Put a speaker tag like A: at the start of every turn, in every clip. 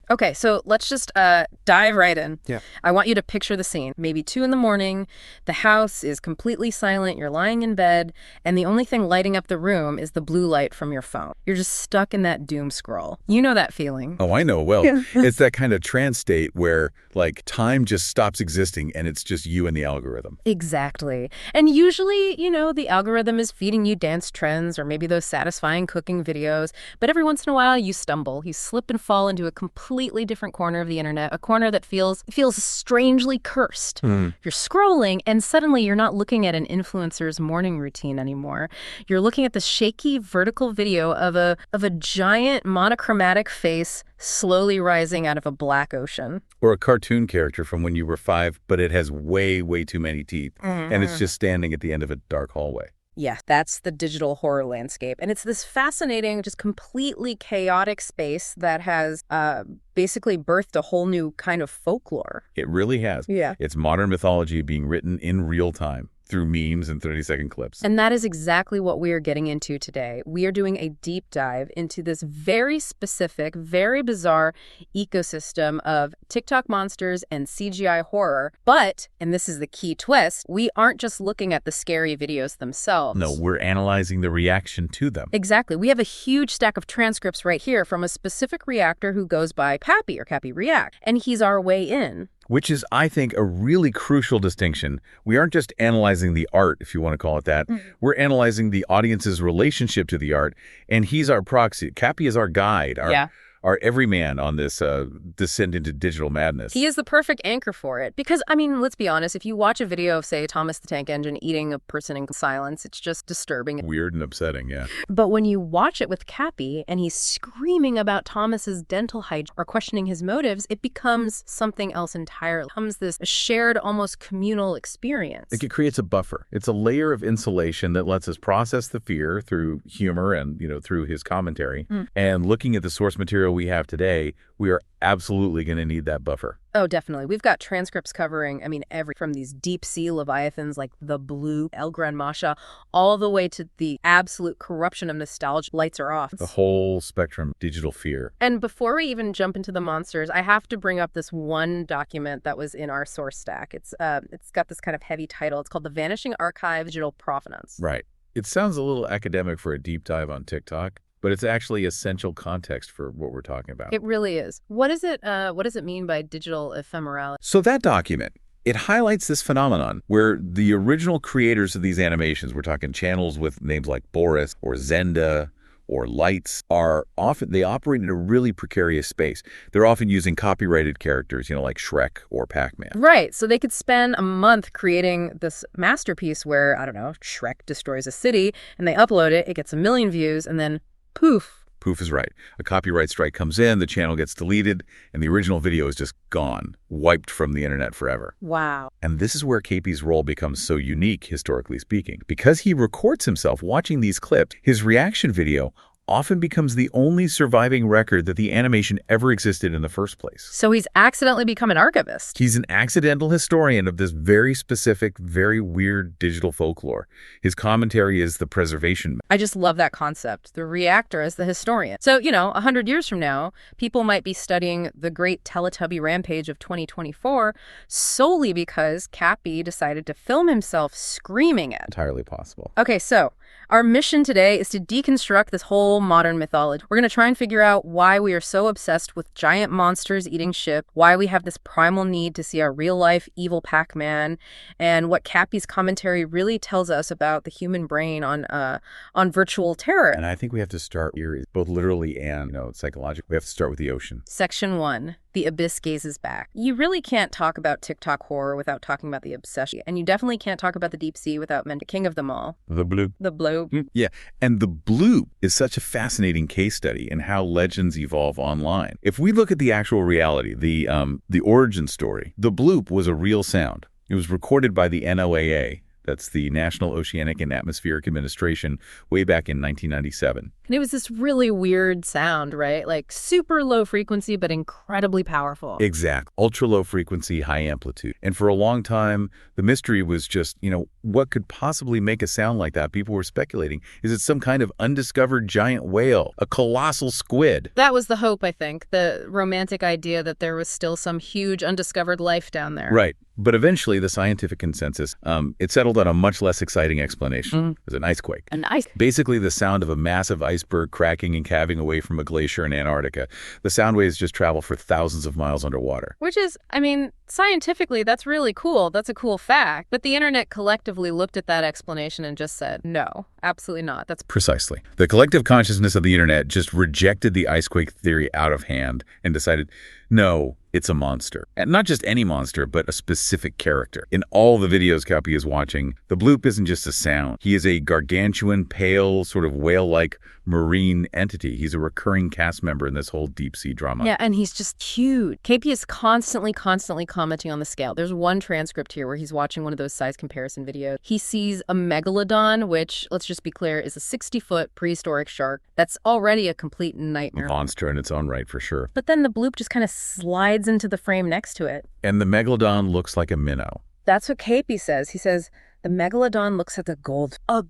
A: Okay, so let's just dive right in.
B: Yeah.
A: I want you to picture the scene. Maybe 2 in the morning, the house is completely silent, you're lying in bed, and the only thing lighting up the room is the blue light from your phone. You're just stuck in that doom scroll. You know that feeling.
B: Oh, I know. Well,
A: Yeah.
B: it's that kind of trance state where, like, time just stops existing and it's just you and the algorithm.
A: Exactly. And usually, the algorithm is feeding you dance trends or maybe those satisfying cooking videos, but every once in a while you stumble. You slip and fall into a completely different corner of the internet, a corner that feels strangely cursed. You're scrolling and suddenly you're not looking at an influencer's morning routine anymore. You're looking at the shaky vertical video of a giant monochromatic face slowly rising out of a black ocean.
B: Or a cartoon character from when you were 5, but it has way, way too many teeth, and it's just standing at the end of a dark hallway.
A: Yeah, that's the digital horror landscape. And it's this fascinating, just completely chaotic space that has basically birthed a whole new kind of folklore.
B: It really has.
A: Yeah.
B: It's modern mythology being written in real time through memes and 30-second clips.
A: And that is exactly what we are getting into today. We are doing a deep dive into this very specific, very bizarre ecosystem of TikTok monsters and CGI horror. But, and this is the key twist, we aren't just looking at the scary videos themselves.
B: No, we're analyzing the reaction to them.
A: Exactly. We have a huge stack of transcripts right here from a specific reactor who goes by Capi or Capi React, and he's our way in.
B: Which is, I think, a really crucial distinction. We aren't just analyzing the art, if you want to call it that. We're analyzing the audience's relationship to the art, and he's our proxy. Cappy is our guide, our everyman on this descent into digital madness.
A: He is the perfect anchor for it. Because, let's be honest, if you watch a video of, say, Thomas the Tank Engine eating a person in silence, it's just disturbing.
B: Weird and upsetting, yeah.
A: But when you watch it with Cappy and he's screaming about Thomas's dental hygiene or questioning his motives, it becomes something else entirely. It becomes this shared, almost communal experience.
B: It creates a buffer. It's a layer of insulation that lets us process the fear through humor and, through his commentary. And looking at the source material we have today, we are absolutely going to need that buffer.
A: Oh, definitely. We've got transcripts covering, from these deep sea leviathans like the Bloop, Gran Maja, all the way to the absolute corruption of nostalgia. Lights are off.
B: The whole spectrum, digital fear.
A: And before we even jump into the monsters, I have to bring up this one document that was in our source stack. It's got this kind of heavy title. It's called The Vanishing Archive Digital Provenance.
B: Right. It sounds a little academic for a deep dive on TikTok, but it's actually essential context for what we're talking about.
A: It really is. What does it mean by digital ephemerality?
B: So that document, it highlights this phenomenon where the original creators of these animations, we're talking channels with names like Boris or Zenda or Lights, they operate in a really precarious space. They're often using copyrighted characters, like Shrek or Pac-Man.
A: Right. So they could spend a month creating this masterpiece where, I don't know, Shrek destroys a city and they upload it, it gets 1 million views, and then poof.
B: Poof is right. A copyright strike comes in, the channel gets deleted, and the original video is just gone, wiped from the internet forever.
A: Wow.
B: And this is where Capi's role becomes so unique, historically speaking. Because he records himself watching these clips, his reaction video often becomes the only surviving record that the animation ever existed in the first place.
A: So he's accidentally become an archivist.
B: He's an accidental historian of this very specific, very weird digital folklore. His commentary is the preservation.
A: I just love that concept. The reactor as the historian. So, 100 years from now, people might be studying the great Teletubby rampage of 2024 solely because Cappy decided to film himself screaming it.
B: Entirely possible.
A: Okay, so our mission today is to deconstruct this whole modern mythology. We're going to try and figure out why we are so obsessed with giant monsters eating shit, why we have this primal need to see a real-life evil Pac-Man, and what Cappy's commentary really tells us about the human brain on virtual terror.
B: And I think we have to start here, both literally and psychologically. We have to start with the ocean.
A: Section 1. The abyss gazes back. You really can't talk about TikTok horror without talking about the obsession. And you definitely can't talk about the deep sea without mentioning the king of them all.
B: The Bloop.
A: The Bloop.
B: Yeah, and the Bloop is such a fascinating case study in how legends evolve online. If we look at the actual reality, the origin story, the Bloop was a real sound. It was recorded by the NOAA, That's the National Oceanic and Atmospheric Administration, way back in 1997.
A: And it was this really weird sound, right? Like super low frequency, but incredibly powerful.
B: Exact. Ultra low frequency, high amplitude. And for a long time, the mystery was just, what could possibly make a sound like that? People were speculating. Is it some kind of undiscovered giant whale? A colossal squid?
A: That was the hope, I think. The romantic idea that there was still some huge undiscovered life down there.
B: Right. But eventually, the scientific consensus, it settled on a much less exciting explanation. It was an ice quake.
A: An ice?
B: Basically, the sound of a massive iceberg cracking and calving away from a glacier in Antarctica. The sound waves just travel for thousands of miles underwater.
A: Which is, scientifically, that's really cool. That's a cool fact. But the internet collectively looked at that explanation and just said, no, absolutely not. That's
B: precisely. The collective consciousness of the internet just rejected the ice quake theory out of hand and decided, no, it's a monster. And not just any monster, but a specific character. In all the videos Capi is watching, the bloop isn't just a sound. He is a gargantuan, pale, sort of whale-like marine entity. He's a recurring cast member in this whole deep-sea drama.
A: Yeah, and he's just huge. Capi is constantly commenting on the scale. There's one transcript here where he's watching one of those size comparison videos. He sees a megalodon, which, let's just be clear, is a 60-foot prehistoric shark. That's already a complete nightmare.
B: A monster in its own right, for sure.
A: But then the bloop just kind of slides into the frame next to it.
B: And the megalodon looks like a minnow.
A: That's what Capi says. He says, the megalodon looks like a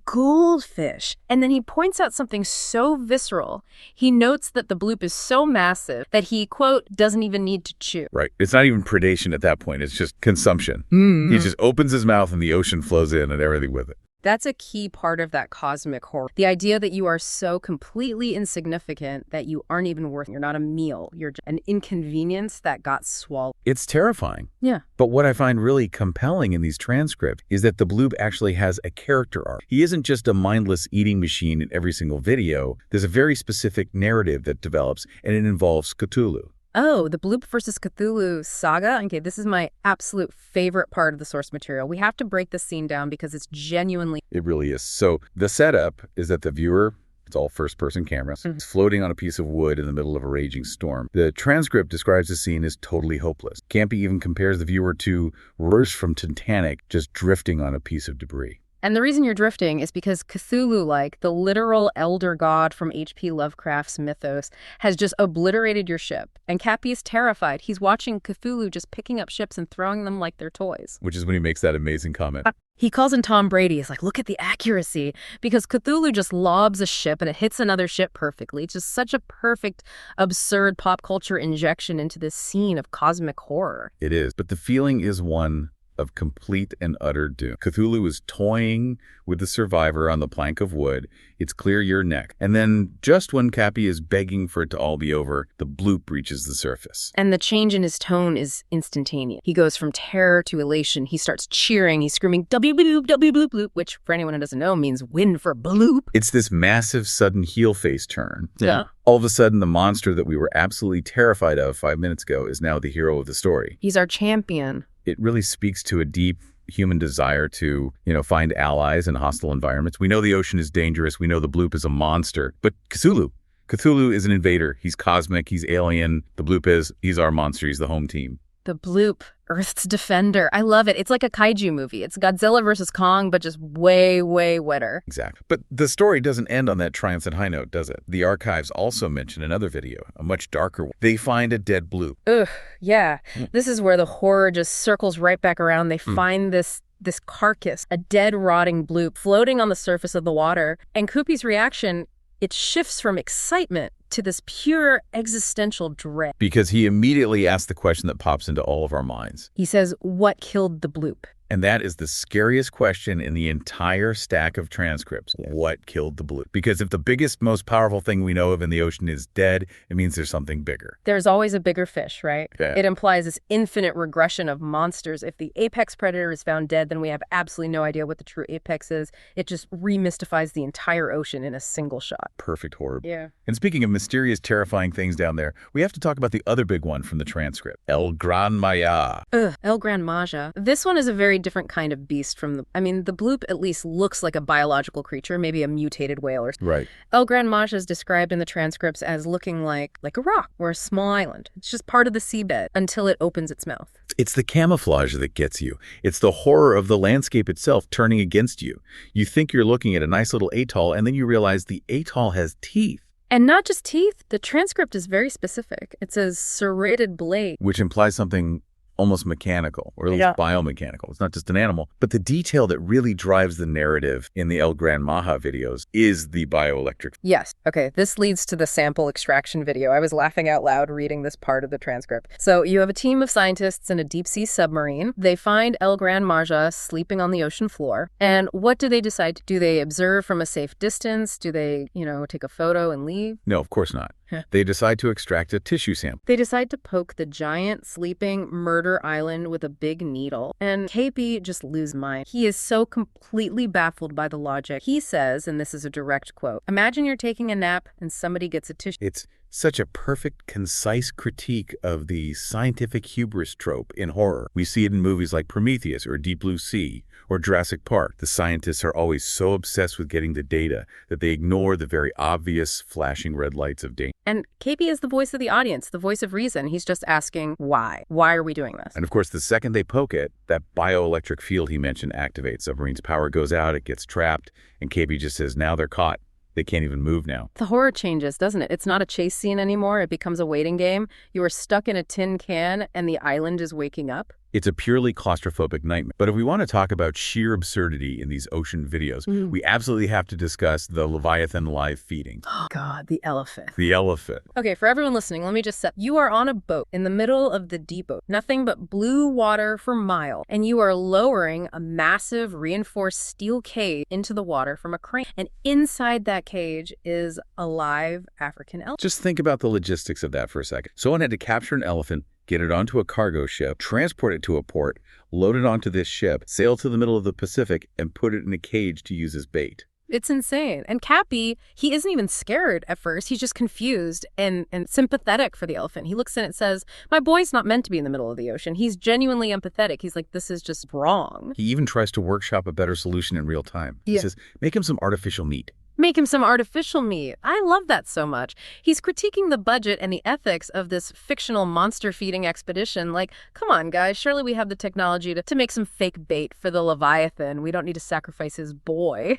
A: goldfish. And then he points out something so visceral. He notes that the bloop is so massive that he, quote, doesn't even need to chew.
B: Right. It's not even predation at that point. It's just consumption. He just opens his mouth and the ocean flows in and everything with it.
A: That's a key part of that cosmic horror. The idea that you are so completely insignificant that you aren't even worth, you're not a meal, you're an inconvenience that got swallowed.
B: It's terrifying.
A: Yeah.
B: But what I find really compelling in these transcripts is that the bloop actually has a character arc. He isn't just a mindless eating machine in every single video. There's a very specific narrative that develops, and it involves Cthulhu.
A: Oh, the Bloop versus Cthulhu saga? Okay, this is my absolute favorite part of the source material. We have to break this scene down because it's genuinely...
B: It really is. So the setup is that the viewer, it's all first-person cameras, is floating on a piece of wood in the middle of a raging storm. The transcript describes the scene as totally hopeless. Capi even compares the viewer to Rush from Titanic just drifting on a piece of debris.
A: And the reason you're drifting is because Cthulhu, the literal elder god from H.P. Lovecraft's mythos, has just obliterated your ship. And Capi is terrified. He's watching Cthulhu just picking up ships and throwing them like they're toys.
B: Which is when he makes that amazing comment.
A: He calls in Tom Brady. He's like, look at the accuracy. Because Cthulhu just lobs a ship and it hits another ship perfectly. It's just such a perfect, absurd pop culture injection into this scene of cosmic horror.
B: It is. But the feeling is one of complete and utter doom. Cthulhu is toying with the survivor on the plank of wood. It's clear your neck. And then just when Capi is begging for it to all be over, the bloop reaches the surface.
A: And the change in his tone is instantaneous. He goes from terror to elation. He starts cheering. He's screaming, W bloop, W bloop, bloop, which for anyone who doesn't know means win for bloop.
B: It's this massive sudden heel face turn.
A: Yeah.
B: All of a sudden, the monster that we were absolutely terrified of 5 minutes ago is now the hero of the story.
A: He's our champion.
B: It really speaks to a deep human desire to, find allies in hostile environments. We know the ocean is dangerous. We know the bloop is a monster. But Cthulhu is an invader. He's cosmic. He's alien. The bloop he's our monster. He's the home team.
A: The bloop, Earth's defender. I love it. It's like a kaiju movie. It's Godzilla versus Kong, but just way, way wetter.
B: Exactly. But the story doesn't end on that triumphant high note, does it? The archives also mention another video, a much darker one. They find a dead bloop.
A: Ugh, yeah. This is where the horror just circles right back around. They find this carcass, a dead, rotting bloop floating on the surface of the water. And Capi's reaction, it shifts from excitement to this pure existential dread.
B: Because he immediately asks the question that pops into all of our minds.
A: He says, what killed the bloop?
B: And that is the scariest question in the entire stack of transcripts. Yes. What killed the bloop? Because if the biggest, most powerful thing we know of in the ocean is dead, it means there's something bigger.
A: There's always a bigger fish, right?
B: Yeah.
A: It implies this infinite regression of monsters. If the apex predator is found dead, then we have absolutely no idea what the true apex is. It just remystifies the entire ocean in a single shot.
B: Perfect horror.
A: Yeah.
B: And speaking of mysterious, terrifying things down there, we have to talk about the other big one from the transcript, El Gran Maja.
A: El Gran Maja. This one is a very different kind of beast from the Bloop at least looks like a biological creature, maybe a mutated whale or something.
B: Right.
A: El Gran Maja is described in the transcripts as looking like a rock or a small island. It's just part of the seabed until it opens its mouth.
B: It's the camouflage that gets you. It's the horror of the landscape itself turning against you. You think you're looking at a nice little atoll, and then you realize the atoll has teeth.
A: And not just teeth, the transcript is very specific. It says serrated blade.
B: Which implies something almost mechanical, or at least biomechanical. It's not just an animal. But the detail that really drives the narrative in the El Gran Maja videos is the bioelectric.
A: Yes. Okay, this leads to the sample extraction video. I was laughing out loud reading this part of the transcript. So you have a team of scientists in a deep-sea submarine. They find El Gran Maja sleeping on the ocean floor. And what do they decide to do? They observe from a safe distance? Do they, take a photo and leave?
B: No, of course not. They decide to extract a tissue sample.
A: They decide to poke the giant sleeping murder island with a big needle. And Capi just loses mind. He is so completely baffled by the logic. He says, and this is a direct quote, "Imagine you're taking a nap and somebody gets a tissue."
B: It's such a perfect, concise critique of the scientific hubris trope in horror. We see it in movies like Prometheus or Deep Blue Sea or Jurassic Park. The scientists are always so obsessed with getting the data that they ignore the very obvious flashing red lights of danger.
A: And Capi is the voice of the audience, the voice of reason. He's just asking, why? Why are we doing this?
B: And of course, the second they poke it, that bioelectric field he mentioned activates. Submarine's power goes out, it gets trapped, and Capi just says, now they're caught. They can't even move now.
A: The horror changes, doesn't it? It's not a chase scene anymore. It becomes a waiting game. You are stuck in a tin can and the island is waking up.
B: It's a purely claustrophobic nightmare. But if we want to talk about sheer absurdity in these ocean videos, we absolutely have to discuss the Leviathan live feeding.
A: Oh, God, the elephant.
B: The elephant.
A: Okay, for everyone listening, let me just set. You are on a boat in the middle of the deep ocean. Nothing but blue water for miles. And you are lowering a massive reinforced steel cage into the water from a crane. And inside that cage is a live African elephant.
B: Just think about the logistics of that for a second. Someone had to capture an elephant, get it onto a cargo ship, transport it to a port, load it onto this ship, sail to the middle of the Pacific, and put it in a cage to use as bait.
A: It's insane. And Capi, he isn't even scared at first. He's just confused and sympathetic for the elephant. He looks in and says, my boy's not meant to be in the middle of the ocean. He's genuinely empathetic. He's like, this is just wrong.
B: He even tries to workshop a better solution in real time. He says, make him some artificial meat.
A: Make him some artificial meat. I love that so much. He's critiquing the budget and the ethics of this fictional monster-feeding expedition. Like, come on, guys, surely we have the technology to make some fake bait for the Leviathan. We don't need to sacrifice his boy.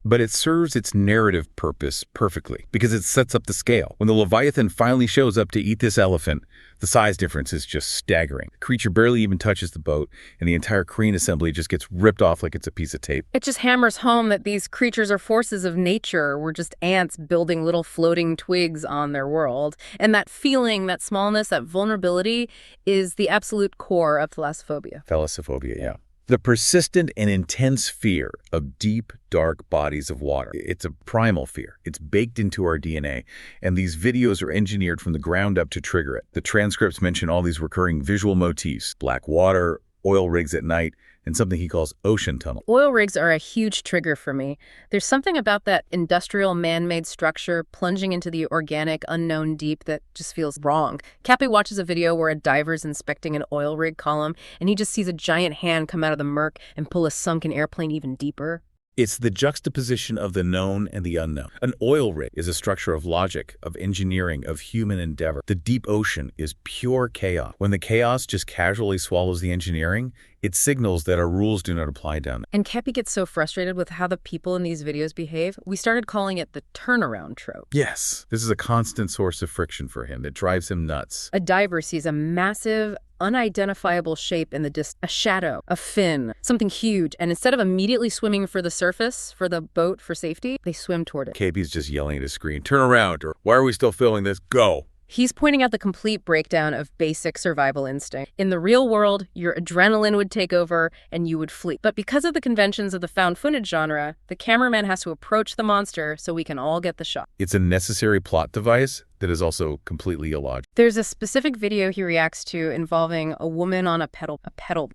B: But it serves its narrative purpose perfectly because it sets up the scale. When the Leviathan finally shows up to eat this elephant, the size difference is just staggering. The creature barely even touches the boat, and the entire crane assembly just gets ripped off like it's a piece of tape.
A: It just hammers home that these creatures are forces of nature. We're just ants building little floating twigs on their world. And that feeling, that smallness, that vulnerability is the absolute core of thalassophobia.
B: Thalassophobia, yeah. The persistent and intense fear of deep, dark bodies of water. It's a primal fear. It's baked into our DNA, and these videos are engineered from the ground up to trigger it. The transcripts mention all these recurring visual motifs: black water, oil rigs at night, and something he calls ocean tunnel.
A: Oil rigs are a huge trigger for me. There's something about that industrial man-made structure plunging into the organic, unknown deep that just feels wrong. Capi watches a video where a diver's inspecting an oil rig column, and he just sees a giant hand come out of the murk and pull a sunken airplane even deeper.
B: It's the juxtaposition of the known and the unknown. An oil rig is a structure of logic, of engineering, of human endeavor. The deep ocean is pure chaos. When the chaos just casually swallows the engineering, it signals that our rules do not apply down there.
A: And Capi gets so frustrated with how the people in these videos behave, we started calling it the turnaround trope.
B: Yes, this is a constant source of friction for him that drives him nuts.
A: A diver sees a massive, unidentifiable shape in the distance, a shadow, a fin, something huge, and instead of immediately swimming for the surface, for the boat, for safety, they swim toward it.
B: Capi's just yelling at his screen, turn around, or why are we still filming this? Go.
A: He's pointing out the complete breakdown of basic survival instinct. In the real world, your adrenaline would take over and you would flee. But because of the conventions of the found footage genre, the cameraman has to approach the monster so we can all get the shot.
B: It's a necessary plot device that is also completely illogical.
A: There's a specific video he reacts to involving a woman on a pedal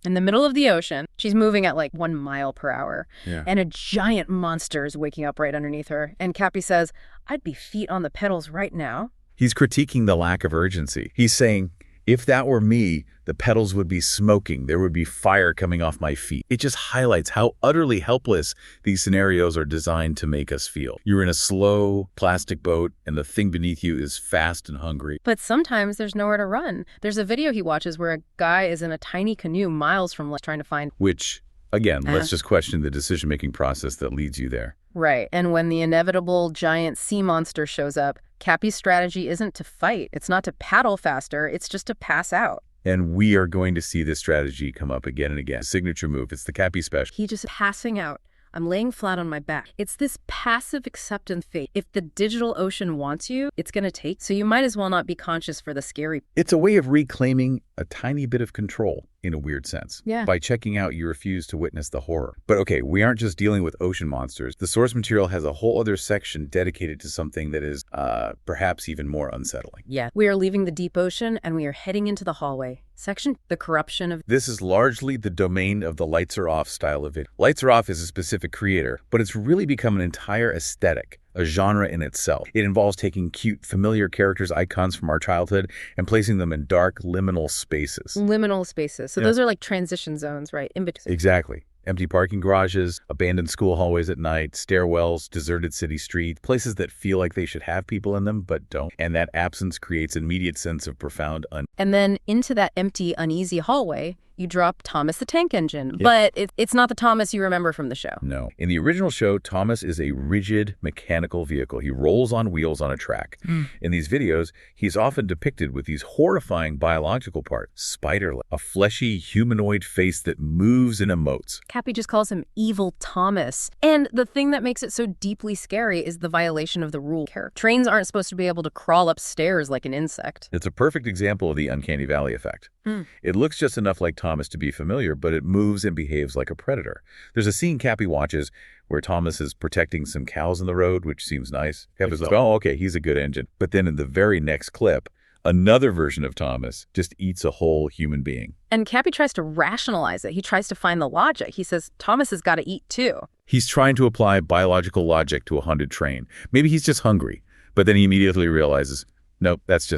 A: in the middle of the ocean. She's moving at like 1 mile per hour.
B: Yeah.
A: And a giant monster is waking up right underneath her. And Capi says, I'd be feet on the pedals right now.
B: He's critiquing the lack of urgency. He's saying, if that were me, the pedals would be smoking. There would be fire coming off my feet. It just highlights how utterly helpless these scenarios are designed to make us feel. You're in a slow plastic boat and the thing beneath you is fast and hungry.
A: But sometimes there's nowhere to run. There's a video he watches where a guy is in a tiny canoe miles from land trying to find...
B: Which, again, let's just question the decision-making process that leads you there.
A: Right. And when the inevitable giant sea monster shows up, Capi's strategy isn't to fight. It's not to paddle faster. It's just to pass out.
B: And we are going to see this strategy come up again and again. Signature move. It's the Capi special.
A: He just passing out. I'm laying flat on my back. It's this passive acceptance fate. If the digital ocean wants you, it's going to take. So you might as well not be conscious for the scary.
B: It's a way of reclaiming a tiny bit of control in a weird sense.
A: Yeah.
B: By checking out, you refuse to witness the horror. But okay, we aren't just dealing with ocean monsters. The source material has a whole other section dedicated to something that is perhaps even more unsettling.
A: Yeah. We are leaving the deep ocean and we are heading into the hallway. Section, the corruption of...
B: This is largely the domain of the lights are off style of video. Lights are off is a specific creator, but it's really become an entire aesthetic, a genre in itself. It involves taking cute, familiar characters, icons from our childhood, and placing them in dark, liminal spaces.
A: Liminal spaces. So those are like transition zones, right? In between.
B: Exactly. Empty parking garages, abandoned school hallways at night, stairwells, deserted city streets, places that feel like they should have people in them but don't. And that absence creates an immediate sense of profound
A: And then into that empty, uneasy hallway, you drop Thomas the Tank Engine. But it's not the Thomas you remember from the show.
B: No. In the original show, Thomas is a rigid mechanical vehicle. He rolls on wheels on a track. In these videos, he's often depicted with these horrifying biological parts. Spider-like, a fleshy humanoid face that moves and emotes.
A: Capi just calls him Evil Thomas. And the thing that makes it so deeply scary is the violation of the rule. Trains aren't supposed to be able to crawl up stairs like an insect.
B: It's a perfect example of the uncanny valley effect. It looks just enough like Thomas to be familiar, but it moves and behaves like a predator. There's a scene Capi watches where Thomas is protecting some cows in the road, which seems nice. Capi's like, oh, okay, he's a good engine. But then in the very next clip, another version of Thomas just eats a whole human being.
A: And Capi tries to rationalize it. He tries to find the logic. He says, Thomas has got to eat too.
B: He's trying to apply biological logic to a hunted train. Maybe he's just hungry, but then he immediately realizes, nope, that's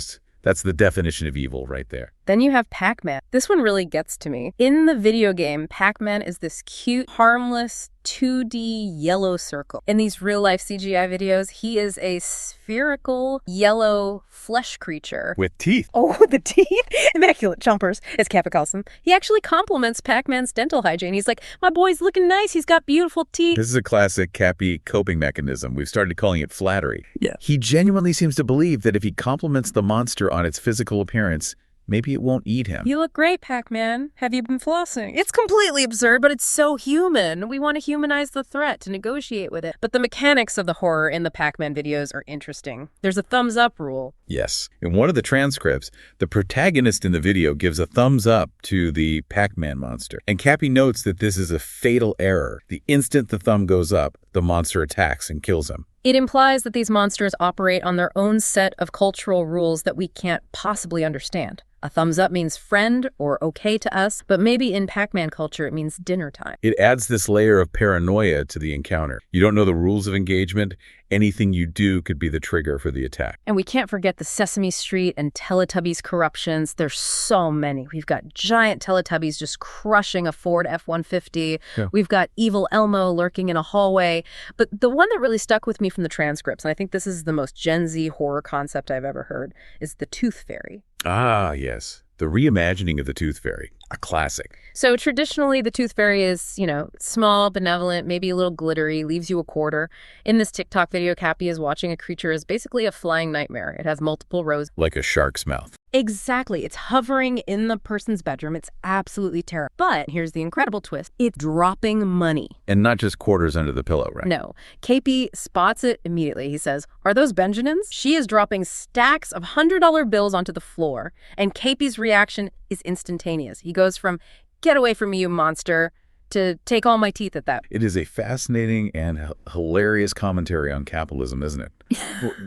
B: the definition of evil right there.
A: Then you have Pac-Man. This one really gets to me. In the video game, Pac-Man is this cute, harmless, 2D yellow circle. In these real-life CGI videos, he is a spherical, yellow flesh creature.
B: With teeth.
A: Oh, the teeth? Immaculate chompers, as Capi calls them. He actually compliments Pac-Man's dental hygiene. He's like, my boy's looking nice. He's got beautiful teeth.
B: This is a classic Capi coping mechanism. We've started calling it flattery.
A: Yeah.
B: He genuinely seems to believe that if he compliments the monster on its physical appearance, maybe it won't eat him.
A: You look great, Pac-Man. Have you been flossing? It's completely absurd, but it's so human. We want to humanize the threat, to negotiate with it. But the mechanics of the horror in the Pac-Man videos are interesting. There's a thumbs up rule.
B: Yes. In one of the transcripts, the protagonist in the video gives a thumbs up to the Pac-Man monster. And Capi notes that this is a fatal error. The instant the thumb goes up, the monster attacks and kills him.
A: It implies that these monsters operate on their own set of cultural rules that we can't possibly understand. A thumbs up means friend or okay to us, but maybe in Pac-Man culture it means dinner time.
B: It adds this layer of paranoia to the encounter. You don't know the rules of engagement. Anything you do could be the trigger for the attack.
A: And we can't forget the Sesame Street and Teletubbies corruptions. There's so many. We've got giant Teletubbies just crushing a Ford F-150.
B: Yeah.
A: We've got evil Elmo lurking in a hallway. But the one that really stuck with me from the transcripts, and I think this is the most Gen Z horror concept I've ever heard, is the Tooth Fairy.
B: Ah, yes. The reimagining of the Tooth Fairy. A classic.
A: So traditionally, the tooth fairy is, small, benevolent, maybe a little glittery, leaves you a quarter. In this TikTok video, Capi is watching a creature as basically a flying nightmare. It has multiple rows.
B: Like a shark's mouth.
A: Exactly. It's hovering in the person's bedroom. It's absolutely terrible. But here's the incredible twist. It's dropping money.
B: And not just quarters under the pillow, right?
A: No. Capi spots it immediately. He says, "Are those Benjamins?" She is dropping stacks of $100 bills onto the floor, and Capi's reaction is instantaneous. He goes from, "Get away from me, you monster," to "Take all my teeth at that."
B: It is a fascinating and hilarious commentary on capitalism, isn't it?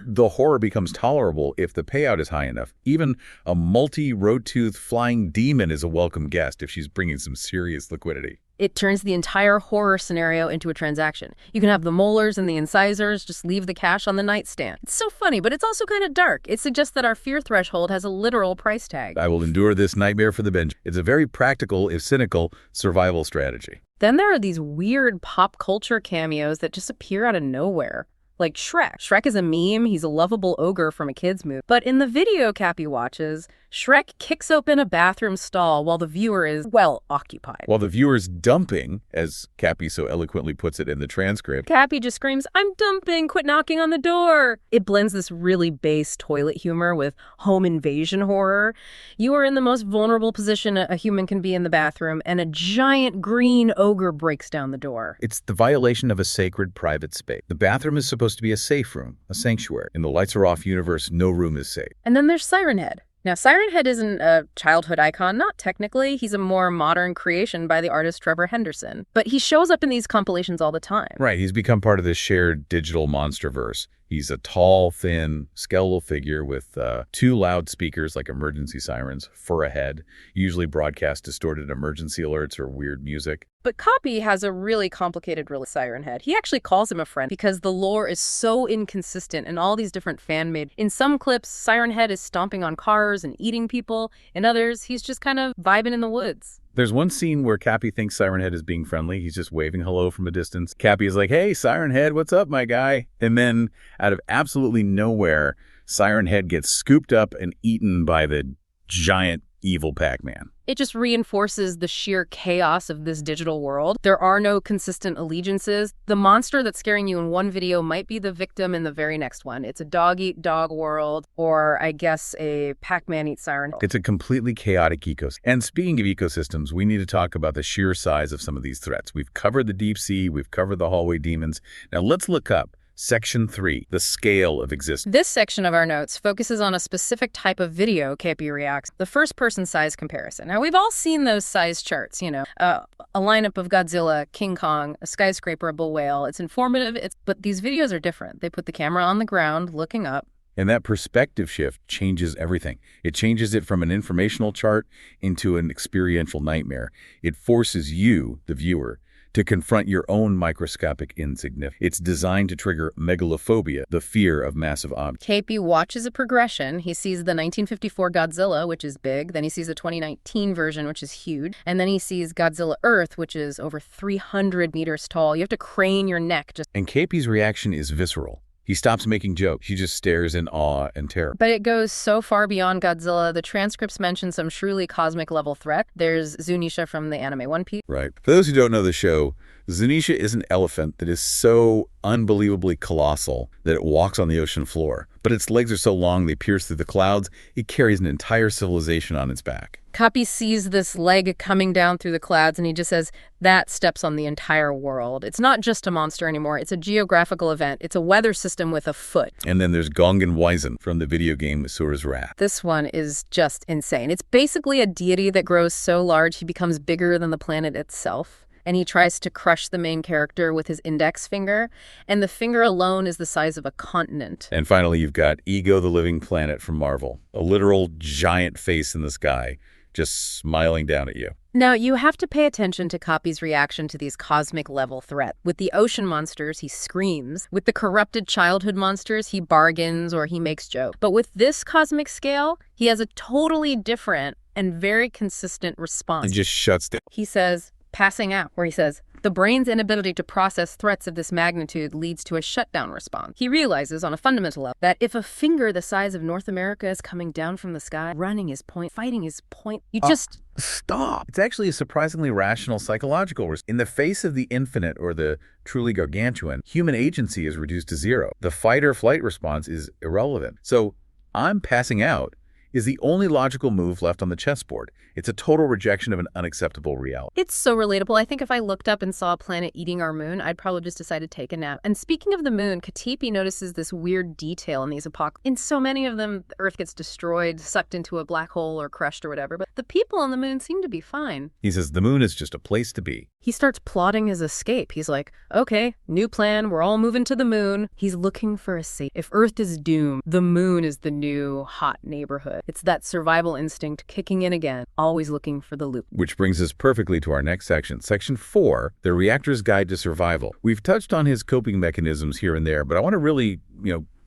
B: The horror becomes tolerable if the payout is high enough. Even a multi-road-toothed flying demon is a welcome guest if she's bringing some serious liquidity.
A: It turns the entire horror scenario into a transaction. You can have the molars and the incisors, just leave the cash on the nightstand. It's so funny, but it's also kind of dark. It suggests that our fear threshold has a literal price tag.
B: I will endure this nightmare for the binge. It's a very practical, if cynical, survival strategy.
A: Then there are these weird pop culture cameos that just appear out of nowhere. Like Shrek. Shrek is a meme. He's a lovable ogre from a kid's movie. But in the video Capi watches, Shrek kicks open a bathroom stall while the viewer is, well, occupied.
B: While the viewer's dumping, as Capi so eloquently puts it in the transcript,
A: Capi just screams, "I'm dumping! Quit knocking on the door!" It blends this really base toilet humor with home invasion horror. You are in the most vulnerable position a human can be in the bathroom, and a giant green ogre breaks down the door.
B: it's the violation of a sacred private space. The bathroom is supposed to be a safe room, a sanctuary. In the lights are off universe, no room is safe.
A: And then there's Siren Head. Now, Siren Head isn't a childhood icon, not technically. He's a more modern creation by the artist Trevor Henderson. But he shows up in these compilations all the time.
B: Right, he's become part of this shared digital monsterverse. He's a tall, thin, skeletal figure with 2 loudspeakers like emergency sirens for a head, usually broadcast distorted emergency alerts or weird music.
A: But Capi has a really complicated Siren Head. He actually calls him a friend because the lore is so inconsistent in all these different fan-made. In some clips, Siren Head is stomping on cars and eating people. In others, he's just kind of vibing in the woods.
B: There's one scene where Capi thinks Siren Head is being friendly. He's just waving hello from a distance. Capi is like, "Hey, Siren Head, what's up, my guy?" And then, out of absolutely nowhere, Siren Head gets scooped up and eaten by the giant evil Pac-Man.
A: It just reinforces the sheer chaos of this digital world. There are no consistent allegiances. The monster that's scaring you in one video might be the victim in the very next one. It's a dog-eat-dog world, or I guess a Pac-Man eat siren.
B: It's a completely chaotic ecosystem. And speaking of ecosystems, we need to talk about the sheer size of some of these threats. We've covered the deep sea, we've covered the hallway demons. Now let's look up Section 3, the scale of existence.
A: This section of our notes focuses on a specific type of video Capi reacts, the first-person size comparison. Now, we've all seen those size charts, a lineup of Godzilla, King Kong, a skyscraper, a bull whale. It's informative, but these videos are different. They put the camera on the ground, looking up.
B: And that perspective shift changes everything. It changes it from an informational chart into an experiential nightmare. It forces you, the viewer, to confront your own microscopic insignificance. It's designed to trigger megalophobia, the fear of massive objects.
A: Capi watches a progression. He sees the 1954 Godzilla, which is big. Then he sees the 2019 version, which is huge. And then he sees Godzilla Earth, which is over 300 meters tall. You have to crane your neck just.
B: And Capi's reaction is visceral. He stops making jokes. He just stares in awe and terror.
A: But it goes so far beyond Godzilla. The transcripts mention some truly cosmic level threat. There's Zunisha from the anime One Piece.
B: Right. For those who don't know the show, Zunisha is an elephant that is so unbelievably colossal that it walks on the ocean floor. But its legs are so long they pierce through the clouds, it carries an entire civilization on its back.
A: Capi sees this leg coming down through the clouds, and he just says, that steps on the entire world. It's not just a monster anymore. It's a geographical event. It's a weather system with a foot.
B: And then there's Gongan Wyzen from the video game Asura's Wrath.
A: This one is just insane. It's basically a deity that grows so large he becomes bigger than the planet itself. And he tries to crush the main character with his index finger, and the finger alone is the size of a continent.
B: And finally, you've got Ego the Living Planet from Marvel, a literal giant face in the sky, just smiling down at you.
A: Now, you have to pay attention to Capi's reaction to these cosmic-level threats. With the ocean monsters, he screams. With the corrupted childhood monsters, he bargains or he makes jokes. But with this cosmic scale, he has a totally different and very consistent response.
B: He just shuts down.
A: He says, passing out, where he says, The brain's inability to process threats of this magnitude leads to a shutdown response. He realizes on a fundamental level that if a finger the size of North America is coming down from the sky, running is point, fighting is point, you just...
B: Stop. It's actually a surprisingly rational psychological response. In the face of the infinite or the truly gargantuan, human agency is reduced to zero. The fight or flight response is irrelevant. So I'm passing out is the only logical move left on the chessboard. It's a total rejection of an unacceptable reality.
A: It's so relatable. I think if I looked up and saw a planet eating our moon, I'd probably just decide to take a nap. And speaking of the moon, Capi notices this weird detail in these apocalypses. In so many of them, the Earth gets destroyed, sucked into a black hole or crushed or whatever, but the people on the moon seem to be fine.
B: He says the moon is just a place to be.
A: He starts plotting his escape. He's like, okay, new plan, we're all moving to the moon. He's looking for a safe. If Earth is doomed, the moon is the new hot neighborhood. It's that survival instinct kicking in again, always looking for the loop.
B: Which brings us perfectly to our next section. Section 4, the reactor's guide to survival. We've touched on his coping mechanisms here and there, but I want to really,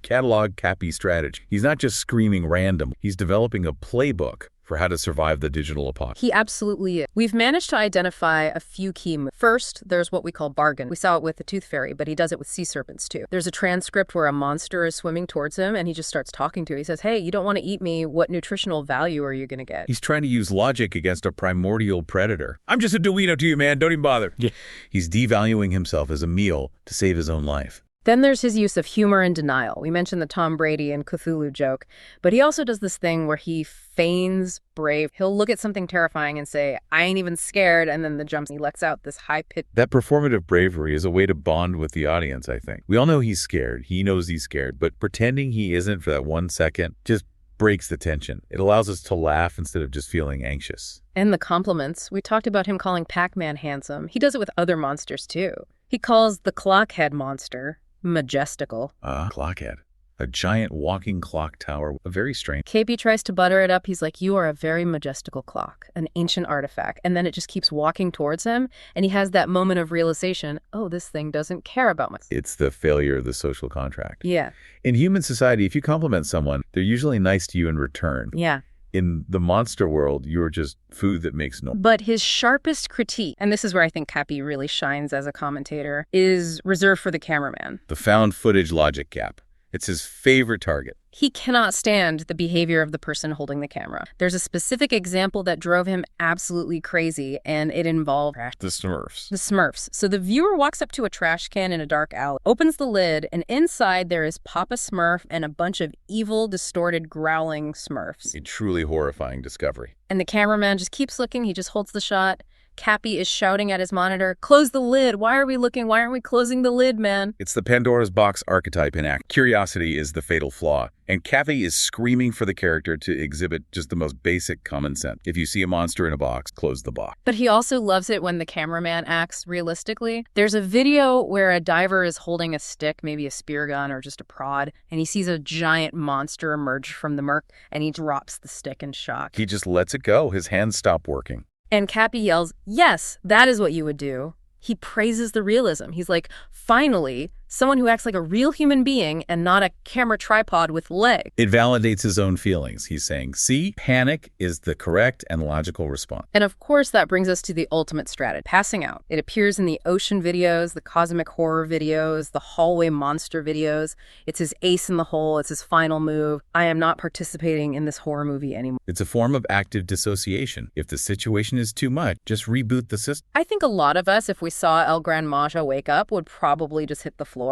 B: catalog Capi's strategy. He's not just screaming random. He's developing a playbook for how to survive the digital apocalypse.
A: He absolutely is. We've managed to identify a few key moves. First, there's what we call bargain. We saw it with the tooth fairy, but he does it with sea serpents too. There's a transcript where a monster is swimming towards him and he just starts talking to it. He says, hey, you don't want to eat me. What nutritional value are you going to get?
B: He's trying to use logic against a primordial predator. I'm just a Duino to you, man. Don't even bother. Yeah. He's devaluing himself as a meal to save his own life.
A: Then there's his use of humor and denial. We mentioned the Tom Brady and Cthulhu joke, but he also does this thing where he feigns brave. He'll look at something terrifying and say, I ain't even scared, and then he lets out this high-pitched...
B: That performative bravery is a way to bond with the audience, I think. We all know he's scared. He knows he's scared, but pretending he isn't for that 1 second just breaks the tension. It allows us to laugh instead of just feeling anxious.
A: And the compliments. We talked about him calling Pac-Man handsome. He does it with other monsters, too. He calls the clockhead monster majestical.
B: Clockhead. A giant walking clock tower. A very strange.
A: Capi tries to butter it up. He's like, you are a very majestical clock, an ancient artifact. And then it just keeps walking towards him. And he has that moment of realization, oh, this thing doesn't care about me.
B: It's the failure of the social contract.
A: Yeah.
B: In human society, if you compliment someone, they're usually nice to you in return.
A: Yeah.
B: In the monster world, you're just food that makes noise.
A: But his sharpest critique, and this is where I think Capi really shines as a commentator, is reserved for the cameraman.
B: The found footage logic gap. It's his favorite target.
A: He cannot stand the behavior of the person holding the camera. There's a specific example that drove him absolutely crazy, and it involved
B: the Smurfs.
A: The Smurfs. So the viewer walks up to a trash can in a dark alley, opens the lid, and inside there is Papa Smurf and a bunch of evil, distorted, growling Smurfs.
B: A truly horrifying discovery.
A: And the cameraman just keeps looking. He just holds the shot. Capi is shouting at his monitor, close the lid. Why are we looking? Why aren't we closing the lid, man?
B: It's the Pandora's box archetype in act. Curiosity is the fatal flaw. And Capi is screaming for the character to exhibit just the most basic common sense. If you see a monster in a box, close the box.
A: But he also loves it when the cameraman acts realistically. There's a video where a diver is holding a stick, maybe a spear gun or just a prod, and he sees a giant monster emerge from the murk, and he drops the stick in shock.
B: He just lets it go. His hands stop working.
A: And Capi yells, yes, that is what you would do. He praises the realism. He's like, finally, someone who acts like a real human being and not a camera tripod with legs.
B: It validates his own feelings. He's saying, see, panic is the correct and logical response.
A: And of course, that brings us to the ultimate strategy, passing out. It appears in the ocean videos, the cosmic horror videos, the hallway monster videos. It's his ace in the hole. It's his final move. I am not participating in this horror movie anymore.
B: It's a form of active dissociation. If the situation is too much, just reboot the system.
A: I think a lot of us, if we saw Gran Maja wake up, would probably just hit the floor.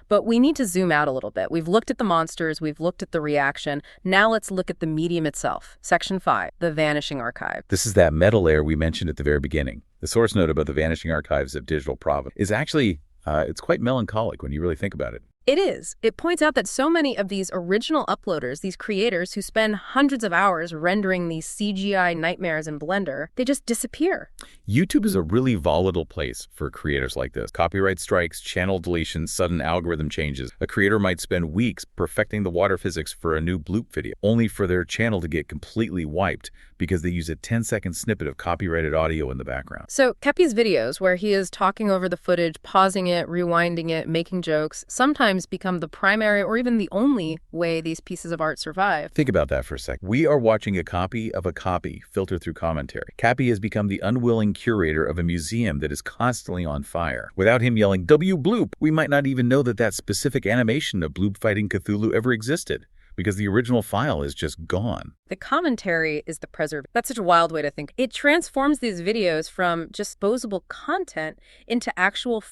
A: But we need to zoom out a little bit. We've looked at the monsters. We've looked at the reaction. Now let's look at the medium itself. Section 5, the vanishing archive.
B: This is that meta layer we mentioned at the very beginning. The source note about the vanishing archives of digital provenance is actually, it's quite melancholic when you really think about it.
A: It is. It points out that so many of these original uploaders, these creators who spend hundreds of hours rendering these CGI nightmares in Blender, they just disappear.
B: YouTube is a really volatile place for creators like this. Copyright strikes, channel deletions, sudden algorithm changes. A creator might spend weeks perfecting the water physics for a new Bloop video, only for their channel to get completely wiped because they use a 10-second snippet of copyrighted audio in the background.
A: So Capi's videos, where he is talking over the footage, pausing it, rewinding it, making jokes, sometimes sometimes become the primary or even the only way these pieces of art survive.
B: Think about that for a sec. We are watching a copy of a copy filtered through commentary. Capi has become the unwilling curator of a museum that is constantly on fire. Without him yelling, "W Bloop," we might not even know that that specific animation of Bloop fighting Cthulhu ever existed, because the original file is just gone.
A: The commentary is the preserve. That's such a wild way to think. It transforms these videos from just disposable content into actual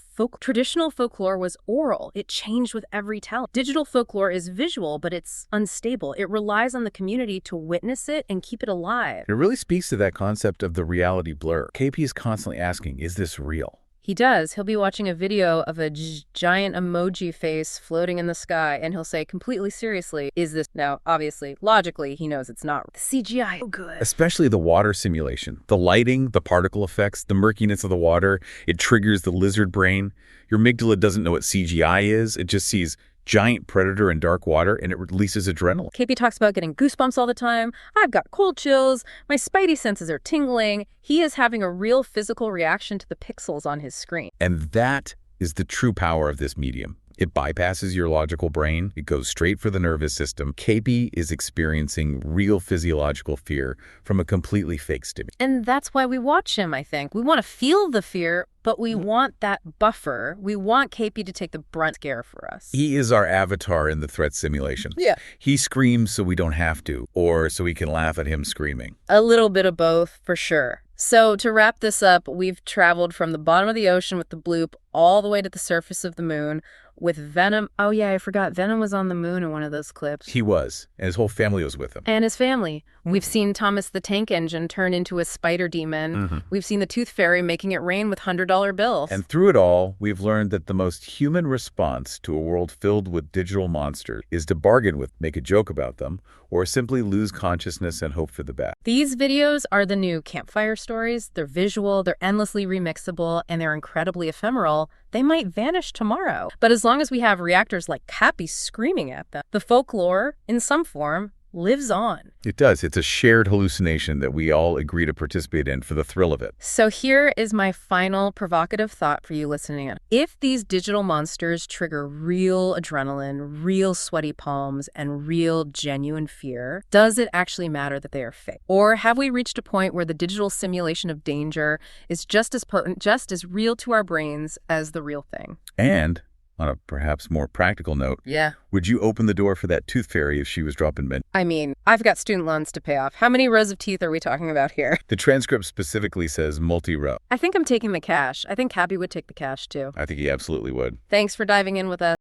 A: traditional folklore was oral. It changed with every tell. Digital folklore is visual, but it's unstable. It relies on the community to witness it and keep it alive.
B: It really speaks to that concept of the reality blur. KP is constantly asking, is this real?
A: He does. He'll be watching a video of a giant emoji face floating in the sky, and he'll say completely seriously, is this? Now, obviously, logically, he knows it's not. The CGI, so good.
B: Especially the water simulation. The lighting, the particle effects, the murkiness of the water, it triggers the lizard brain. Your amygdala doesn't know what CGI is. It just sees giant predator in dark water, and it releases adrenaline.
A: KP talks about getting goosebumps all the time. I've got cold chills. My spidey senses are tingling. He is having a real physical reaction to the pixels on his screen.
B: And that is the true power of this medium. It bypasses your logical brain. It goes straight for the nervous system. KP is experiencing real physiological fear from a completely fake stimulus.
A: And that's why we watch him, I think. We want to feel the fear, but we want that buffer. We want KP to take the brunt scare for us.
B: He is our avatar in the threat simulation.
A: Yeah.
B: He screams so we don't have to, or so we can laugh at him screaming.
A: A little bit of both, for sure. So to wrap this up, we've traveled from the bottom of the ocean with the Bloop all the way to the surface of the moon with Venom. Oh, yeah, I forgot. Venom was on the moon in one of those clips.
B: He was, and his whole family was with him.
A: And his family. We've seen Thomas the Tank Engine turn into a spider demon. We've seen the Tooth Fairy making it rain with $100 bills.
B: And through it all, we've learned that the most human response to a world filled with digital monsters is to bargain with, make a joke about them, or simply lose consciousness and hope for the best.
A: These videos are the new campfire stories. They're visual, they're endlessly remixable, and they're incredibly ephemeral. They might vanish tomorrow. But as long as we have reactors like Capi screaming at them, the folklore, in some form, lives on.
B: It does. It's a shared hallucination that we all agree to participate in for the thrill of it.
A: So here is my final provocative thought for you listening in. If these digital monsters trigger real adrenaline, real sweaty palms, and real genuine fear, does it actually matter that they are fake? Or have we reached a point where the digital simulation of danger is just as potent, just as real to our brains as the real thing?
B: And on a perhaps more practical note,
A: yeah,
B: would you open the door for that tooth fairy if she was dropping mint?
A: I mean, I've got student loans to pay off. How many rows of teeth are we talking about here?
B: The transcript specifically says multi-row.
A: I think I'm taking the cash. I think Capi would take the cash, too.
B: I think he absolutely would.
A: Thanks for diving in with us.